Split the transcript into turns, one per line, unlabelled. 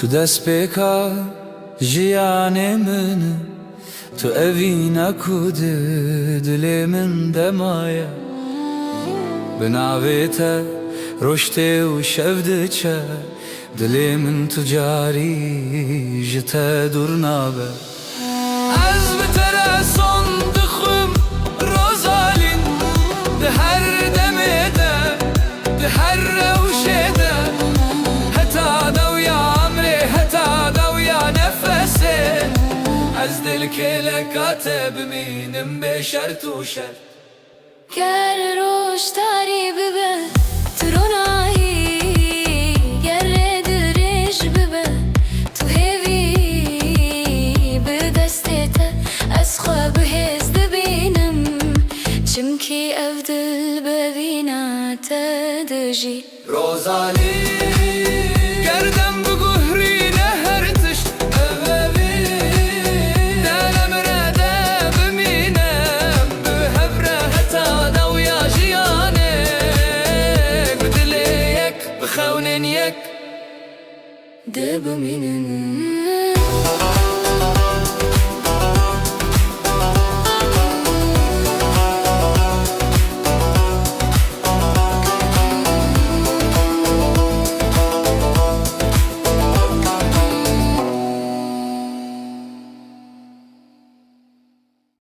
تو دست بکار جیان من، تو اوی نکوده دل من دمایه. بناویت رشته و شفده چه، دل من تجاری جته دور نابه. از بترسان دخم روزالین، ده هر دمه ده هر روشه ده، حتی دویا عمره حتی دویا نفسه. از دل کلکات بمینم بشر تو شر.
گر روش تاری ببه ترونایی، گر درش ببه تو هیوی به دستت از خواب هست ببینم، چمکی افدل ببینا تدجی
روزالی گردم بگهری نهرتش اووی، دلم رده بمینم به هبره حتی دویا جیانه. بدل یک بخونن یک
ده بمینم.